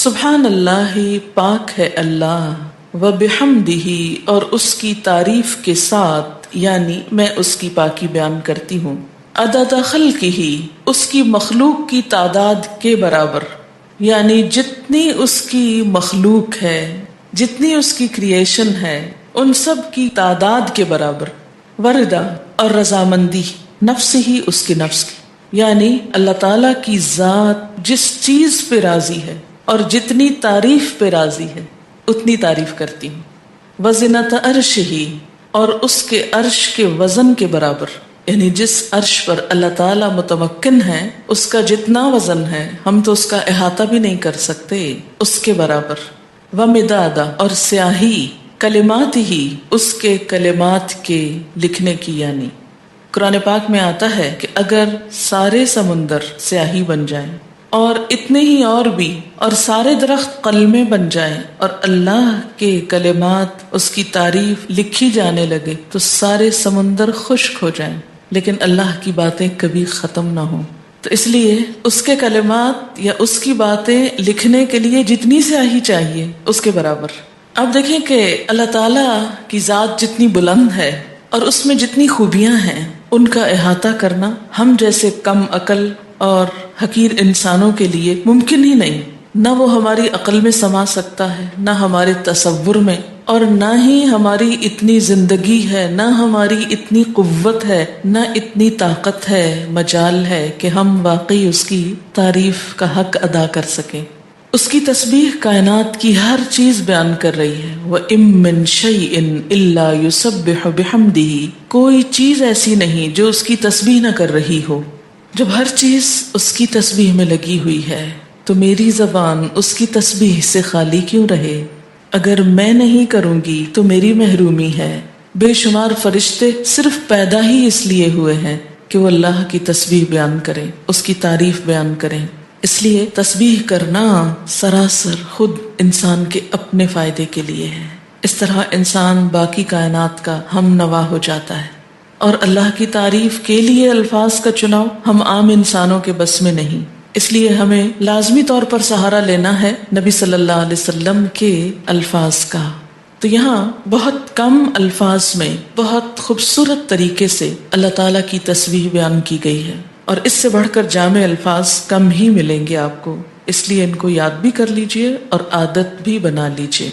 سبحان اللہ، پاک ہے اللہ، و بحمدہ، اور اس کی تعریف کے ساتھ، یعنی میں اس کی پاکی بیان کرتی ہوں، عدد خلقہ، اس کی مخلوق کی تعداد کے برابر، یعنی جتنی اس کی مخلوق ہے، جتنی اس کی کریشن ہے، ان سب کی تعداد کے برابر، وردا، اور رضامندی، نفس ہی، اس کے نفس کی، یعنی اللہ تعالی کی ذات جس چیز پہ راضی ہے اور جتنی تعریف پہ راضی ہے اتنی تعریف کرتی ہوں، وزنت عرشہ، اور اس کے عرش کے وزن کے برابر، یعنی جس عرش پر اللہ تعالیٰ متمکن ہے اس کا جتنا وزن ہے ہم تو اس کا احاطہ بھی نہیں کر سکتے، اس کے برابر، ومدادا، اور سیاہی، کلمات ہی، اس کے کلمات کے لکھنے کی، یعنی قرآن پاک میں آتا ہے کہ اگر سارے سمندر سیاہی بن جائیں اور اتنے ہی اور بھی، اور سارے درخت قلمیں بن جائیں اور اللہ کے کلمات، اس کی تعریف لکھی جانے لگے تو سارے سمندر خشک ہو جائیں، لیکن اللہ کی باتیں کبھی ختم نہ ہوں۔ تو اس لیے اس کے کلمات یا اس کی باتیں لکھنے کے لیے جتنی سیاہی چاہیے اس کے برابر۔ اب دیکھیں کہ اللہ تعالیٰ کی ذات جتنی بلند ہے اور اس میں جتنی خوبیاں ہیں ان کا احاطہ کرنا ہم جیسے کم عقل اور حقیر انسانوں کے لیے ممکن ہی نہیں، نہ وہ ہماری عقل میں سما سکتا ہے، نہ ہمارے تصور میں، اور نہ ہی ہماری اتنی زندگی ہے، نہ ہماری اتنی قوت ہے، نہ اتنی طاقت ہے، مجال ہے کہ ہم واقعی اس کی تعریف کا حق ادا کر سکیں۔ اس کی تسبیح کائنات کی ہر چیز بیان کر رہی ہے، وَإِن مِّن شَيْءٍ إِلَّا يُسَبِّحُ بِحَمْدِهِ، کوئی چیز ایسی نہیں جو اس کی تسبیح نہ کر رہی ہو۔ جب ہر چیز اس کی تسبیح میں لگی ہوئی ہے تو میری زبان اس کی تسبیح سے خالی کیوں رہے؟ اگر میں نہیں کروں گی تو میری محرومی ہے۔ بے شمار فرشتے صرف پیدا ہی اس لیے ہوئے ہیں کہ وہ اللہ کی تسبیح بیان کریں، اس کی تعریف بیان کریں۔ اس لیے تسبیح کرنا سراسر خود انسان کے اپنے فائدے کے لیے ہے۔ اس طرح انسان باقی کائنات کا ہم نوا ہو جاتا ہے، اور اللہ کی تعریف کے لیے الفاظ کا چناؤ ہم عام انسانوں کے بس میں نہیں، اس لیے ہمیں لازمی طور پر سہارا لینا ہے نبی صلی اللہ علیہ وسلم کے الفاظ کا۔ تو یہاں بہت کم الفاظ میں بہت خوبصورت طریقے سے اللہ تعالیٰ کی تسبیح بیان کی گئی ہے، اور اس سے بڑھ کر جامع الفاظ کم ہی ملیں گے آپ کو، اس لیے ان کو یاد بھی کر لیجئے اور عادت بھی بنا لیجئے۔